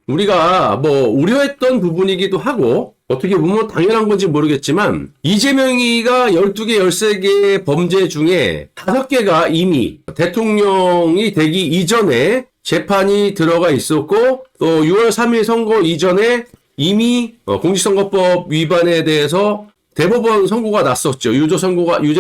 우리가 뭐 우려했던 부분이기도 하고 어떻게 보면 당연한 건지 모르겠지만 이재명이가 12개, 13개 범죄 중에 5개가 이미 대통령이 되기 이전에 재판이 들어가 있었고 또 6월 3일 선거 이전에 이미 공직선거법 위반에 대해서 대법원 선고가 났었죠. 유죄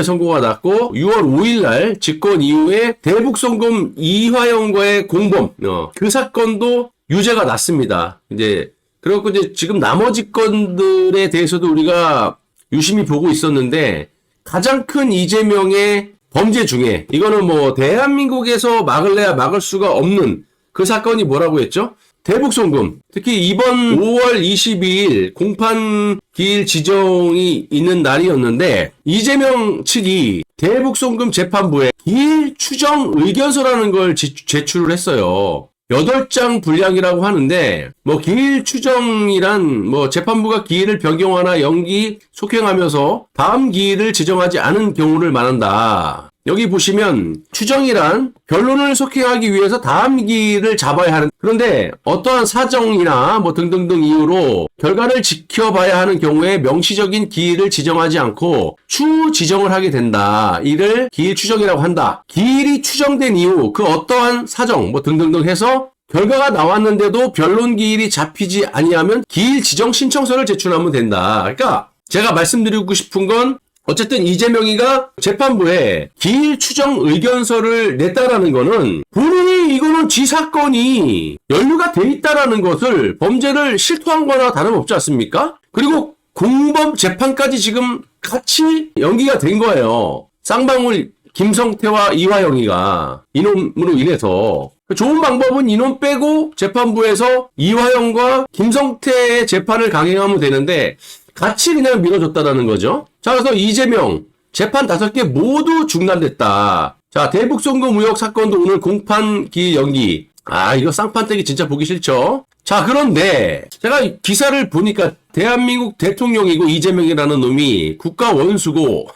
선고가 났고 6월 5일 날 집권 이후에 대북송금 이화영과의 공범 그 사건도 유죄가 났습니다. 이제 그렇고 이제 지금 나머지 건들에 대해서도 우리가 유심히 보고 있었는데 가장 큰 이재명의 범죄 중에 이거는 뭐 대한민국에서 막을래야 막을 수가 없는 그 사건이 뭐라고 했죠? 대북송금. 특히 이번 5월 22일 공판기일 지정이 있는 날이었는데 이재명 측이 대북송금 재판부에 기일 추정 의견서라는 걸 제출을 했어요. 8장 분량이라고 하는데 뭐 기일 추정이란 뭐 재판부가 기일을 변경하나 연기 속행하면서 다음 기일을 지정하지 않은 경우를 말한다. 여기 보시면 추정이란 변론을 속행하기 위해서 다음 기일을 잡아야 하는 그런데 어떠한 사정이나 뭐 등등등 이유로 결과를 지켜봐야 하는 경우에 명시적인 기일을 지정하지 않고 추후 지정을 하게 된다. 이를 기일 추정이라고 한다. 기일이 추정된 이후 그 어떠한 사정 뭐 등등등 해서 결과가 나왔는데도 변론 기일이 잡히지 아니하면 기일 지정 신청서를 제출하면 된다. 그러니까 제가 말씀드리고 싶은 건 어쨌든 이재명이가 재판부에 기일 추정 의견서를 냈다라는 거는 본인이 이거는 지 사건이 연루가 돼 있다라는 것을 범죄를 실토한 거나 다름없지 않습니까? 그리고 공범 재판까지 지금 같이 연기가 된 거예요. 쌍방울 김성태와 이화영이가 이놈으로 인해서 좋은 방법은 이놈 빼고 재판부에서 이화영과 김성태의 재판을 강행하면 되는데 같이 그냥 밀어줬다라는 거죠. 자, 그래서 이재명 재판 5개 모두 중단됐다. 자, 대북송금 의혹 사건도 오늘 공판기 연기. 이거 쌍판떼기 진짜 보기 싫죠. 자, 그런데 제가 기사를 보니까 대한민국 대통령이고 이재명이라는 놈이 국가 원수고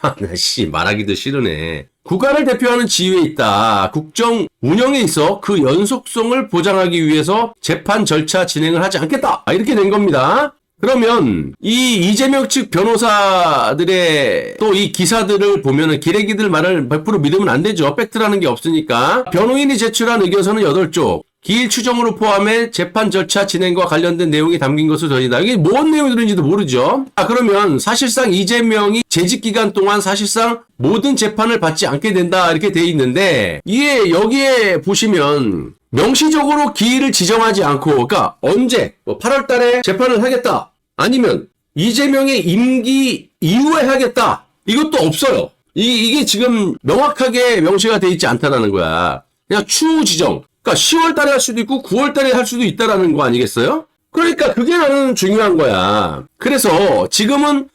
말하기도 싫으네. 국가를 대표하는 지위에 있다. 국정 운영에 있어 그 연속성을 보장하기 위해서 재판 절차 진행을 하지 않겠다. 이렇게 된 겁니다. 그러면 이 이재명 측 변호사들의 또 이 기사들을 보면은 기레기들 말을 100% 믿으면 안 되죠. 팩트라는 게 없으니까. 변호인이 제출한 의견서는 8쪽. 기일 추정으로 포함해 재판 절차 진행과 관련된 내용이 담긴 것으로 전이다. 이게 뭔 내용이 들은지도 모르죠. 그러면 사실상 이재명이 재직 기간 동안 사실상 모든 재판을 받지 않게 된다. 이렇게 돼 있는데 이게 여기에 보시면 명시적으로 기일을 지정하지 않고 그러니까 언제 8월 달에 재판을 하겠다. 아니면 이재명의 임기 이후에 하겠다. 이것도 없어요. 이게 지금 명확하게 명시가 돼 있지 않다라는 거야. 그냥 추후 지정. 그러니까 10월 달에 할 수도 있고 9월 달에 할 수도 있다라는 거 아니겠어요? 그러니까 그게 나는 중요한 거야. 그래서 지금은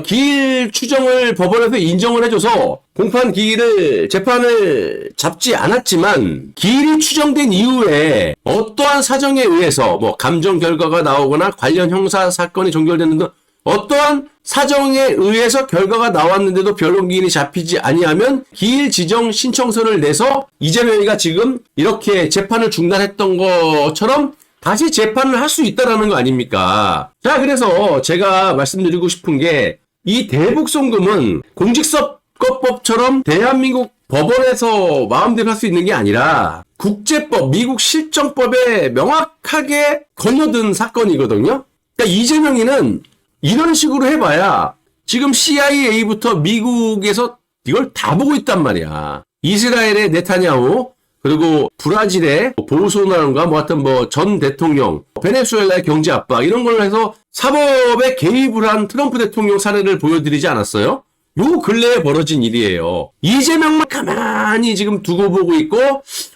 기일 추정을 법원에서 인정을 해줘서 공판 기일을 재판을 잡지 않았지만 기일이 추정된 이후에 어떠한 사정에 의해서 뭐 감정 결과가 나오거나 관련 형사 사건이 종결되는 등 어떠한 사정에 의해서 결과가 나왔는데도 변론 기일이 잡히지 아니하면 기일 지정 신청서를 내서 이재명이가 지금 이렇게 재판을 중단했던 것처럼 다시 재판을 할 수 있다라는 거 아닙니까? 자, 그래서 제가 말씀드리고 싶은 게 이 대북송금은 공직선거법처럼 대한민국 법원에서 마음대로 할 수 있는 게 아니라 국제법, 미국 실정법에 명확하게 걸려든 사건이거든요. 그러니까 이재명이는 이런 식으로 해봐야 지금 CIA부터 미국에서 이걸 다 보고 있단 말이야. 이스라엘의 네타냐후 그리고 브라질의 보소나루가 하여튼 전 대통령, 베네수엘라의 경제 압박 이런 걸로 해서 사법에 개입을 한 트럼프 대통령 사례를 보여드리지 않았어요? 요 근래에 벌어진 일이에요. 이재명만 가만히 지금 두고 보고 있고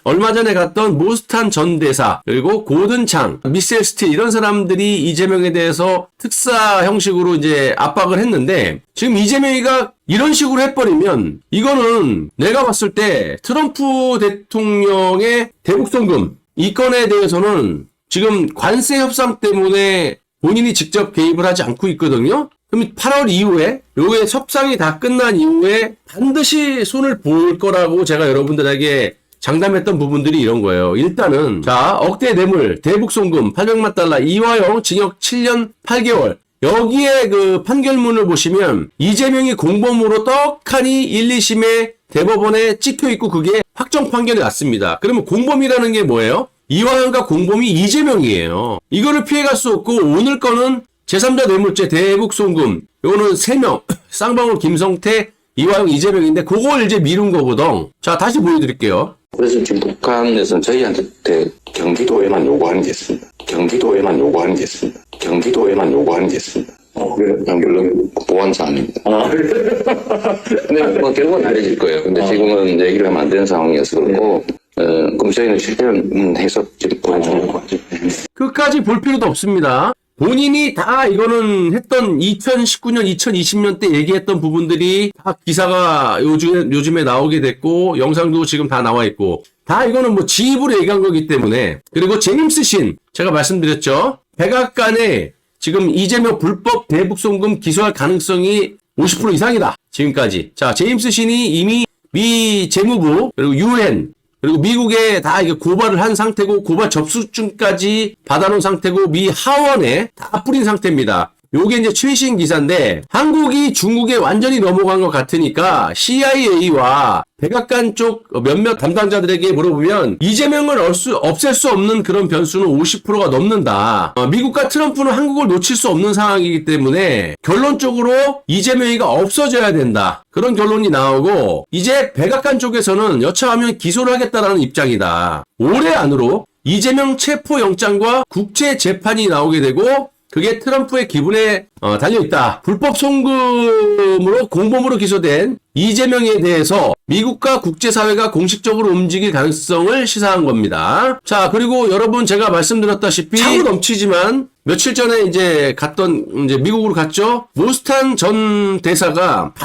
얼마 전에 갔던 모스탄 전 대사 그리고 고든창, 미셀 스틸 이런 사람들이 이재명에 대해서 특사 형식으로 이제 압박을 했는데 지금 이재명이가 이런 식으로 해버리면 이거는 내가 봤을 때 트럼프 대통령의 대북송금 이 건에 대해서는 지금 관세 협상 때문에 본인이 직접 개입을 하지 않고 있거든요. 그럼 8월 이후에 요게 협상이 다 끝난 이후에 반드시 손을 볼 거라고 제가 여러분들에게 장담했던 부분들이 이런 거예요. 일단은 자, 억대 뇌물, 대북 송금 800만 달러, 이화영 징역 7년 8개월. 여기에 그 판결문을 보시면 이재명이 공범으로 떡하니 1, 2심에 대법원에 찍혀 있고 그게 확정 판결이 났습니다. 그러면 공범이라는 게 뭐예요? 이화영과 공범이 이재명이에요. 이거를 피해갈 수 없고 오늘 거는 제3자 뇌물죄, 대북 송금. 요거는 3명. 쌍방울, 김성태, 이화영, 이재명인데 그걸 이제 미룬 거거든. 자, 다시 보여드릴게요. 그래서 지금 북한에서는 저희한테 경기도에만 요구하는 게 있습니다. 경기도에만 요구하는 게 있습니다. 경기도에만 요구하는 게 있습니다. 물론 보안사항입니다. 근데 뭐 결국은 알려질 거예요. 근데 지금은 얘기를 하면 안 되는 상황이어서 그렇고, 그럼 저희는 실패는 해서 지금 보여주는 것 같아요. 끝까지 볼 필요도 없습니다. 본인이 다 이거는 했던 2019년, 2020년 때 얘기했던 부분들이 다 기사가 요즘에 나오게 됐고, 영상도 지금 다 나와 있고, 다 이거는 뭐 지입으로 얘기한 거기 때문에, 그리고 제임스 신, 제가 말씀드렸죠. 백악관에 지금 이재명 불법 대북 송금 기소할 가능성이 50% 이상이다. 지금까지. 자, 제임스 신이 이미 미 재무부, 그리고 UN, 그리고 미국에 다 이게 고발을 한 상태고 고발 접수증까지 받아놓은 상태고 미 하원에 다 뿌린 상태입니다. 요게 이제 최신 기사인데 한국이 중국에 완전히 넘어간 것 같으니까 CIA와 백악관 쪽 몇몇 담당자들에게 물어보면 이재명을 없앨 수 없는 그런 변수는 50%가 넘는다. 미국과 트럼프는 한국을 놓칠 수 없는 상황이기 때문에 결론적으로 이재명이가 없어져야 된다. 그런 결론이 나오고 이제 백악관 쪽에서는 여차하면 기소를 하겠다라는 입장이다. 올해 안으로 이재명 체포영장과 국제재판이 나오게 되고 그게 트럼프의 기분에 달려있다. 불법 송금으로 공범으로 기소된 이재명에 대해서 미국과 국제사회가 공식적으로 움직일 가능성을 시사한 겁니다. 자, 그리고 여러분 제가 말씀드렸다시피 차고 넘치지만 며칠 전에 이제 미국으로 갔죠. 모스탄 전 대사가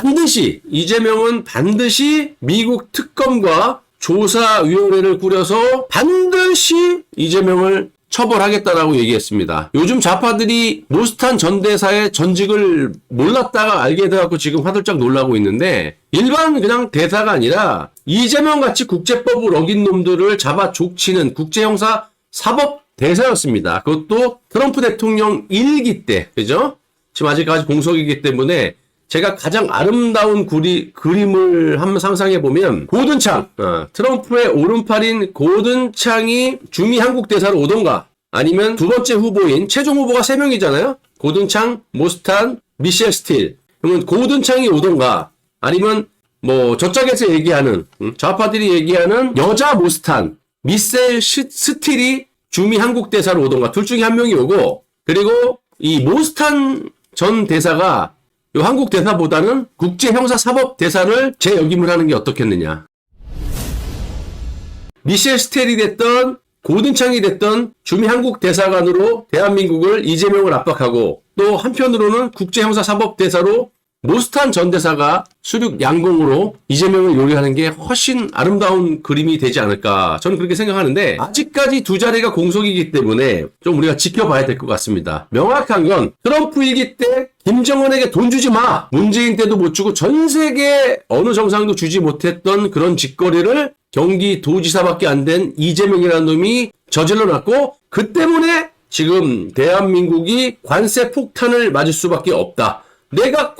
이재명은 반드시 미국 특검과 조사위원회를 꾸려서 반드시 이재명을 처벌하겠다라고 얘기했습니다. 요즘 좌파들이 모스탄 전 대사의 전직을 몰랐다가 알게 돼갖고 지금 화들짝 놀라고 있는데 일반 그냥 대사가 아니라 이재명 같이 국제법을 어긴 놈들을 잡아 족치는 국제형사 사법 대사였습니다. 그것도 트럼프 대통령 1기 때, 그죠? 지금 아직까지 공석이기 때문에 제가 가장 아름다운 그림을 한번 상상해보면 고든창, 트럼프의 오른팔인 고든창이 주미 한국 대사로 오던가 아니면 두 번째 후보인 최종 후보가 3명이잖아요. 고든창, 모스탄, 미셸 스틸. 그러면 고든창이 오던가 아니면 뭐 저쪽에서 얘기하는 좌파들이 얘기하는 여자 모스탄, 미셸 스틸이 주미 한국 대사로 오던가 둘 중에 한 명이 오고 그리고 이 모스탄 전 대사가 이 한국 대사보다는 국제형사사법 대사를 재역임을 하는 게 어떻겠느냐. 미셸 스텔이 됐던 고든창이 됐던 주미 한국 대사관으로 대한민국을 이재명을 압박하고 또 한편으로는 국제형사사법 대사로 모스탄 전 대사가 수륙 양공으로 이재명을 요리하는 게 훨씬 아름다운 그림이 되지 않을까 저는 그렇게 생각하는데 아직까지 두 자리가 공석이기 때문에 좀 우리가 지켜봐야 될 것 같습니다. 명확한 건 트럼프 일기 때 김정은에게 돈 주지 마! 문재인 때도 못 주고 전 세계 어느 정상도 주지 못했던 그런 짓거리를 경기도지사밖에 안 된 이재명이라는 놈이 저질러놨고 그 때문에 지금 대한민국이 관세 폭탄을 맞을 수밖에 없다. 내가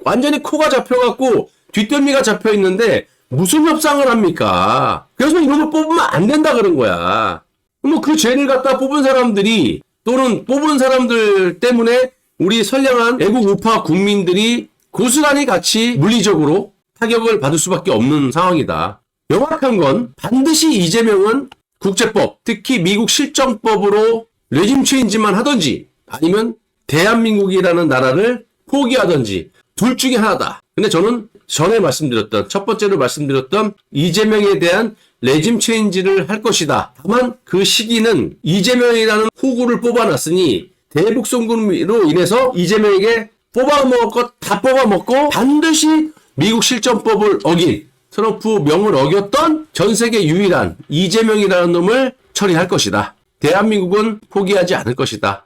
완전히 코가 잡혀갖고 뒷덜미가 잡혀있는데 무슨 협상을 합니까? 그래서 이런 걸 뽑으면 안 된다 그런 거야. 뭐 그 죄를 갖다 뽑은 사람들이 또는 뽑은 사람들 때문에 우리 선량한 애국 우파 국민들이 고스란히 같이 물리적으로 타격을 받을 수밖에 없는 상황이다. 명확한 건 반드시 이재명은 국제법, 특히 미국 실정법으로 레짐 체인지만 하든지 아니면 대한민국이라는 나라를 포기하든지 둘 중에 하나다. 근데 저는 전에 말씀드렸던 첫 번째로 말씀드렸던 이재명에 대한 레짐 체인지를 할 것이다. 다만 그 시기는 이재명이라는 호구를 뽑아놨으니 대북 송금으로 인해서 이재명에게 뽑아먹을 것 다 뽑아먹고 반드시 미국 실정법을 어긴 트럼프 명을 어겼던 전 세계 유일한 이재명이라는 놈을 처리할 것이다. 대한민국은 포기하지 않을 것이다.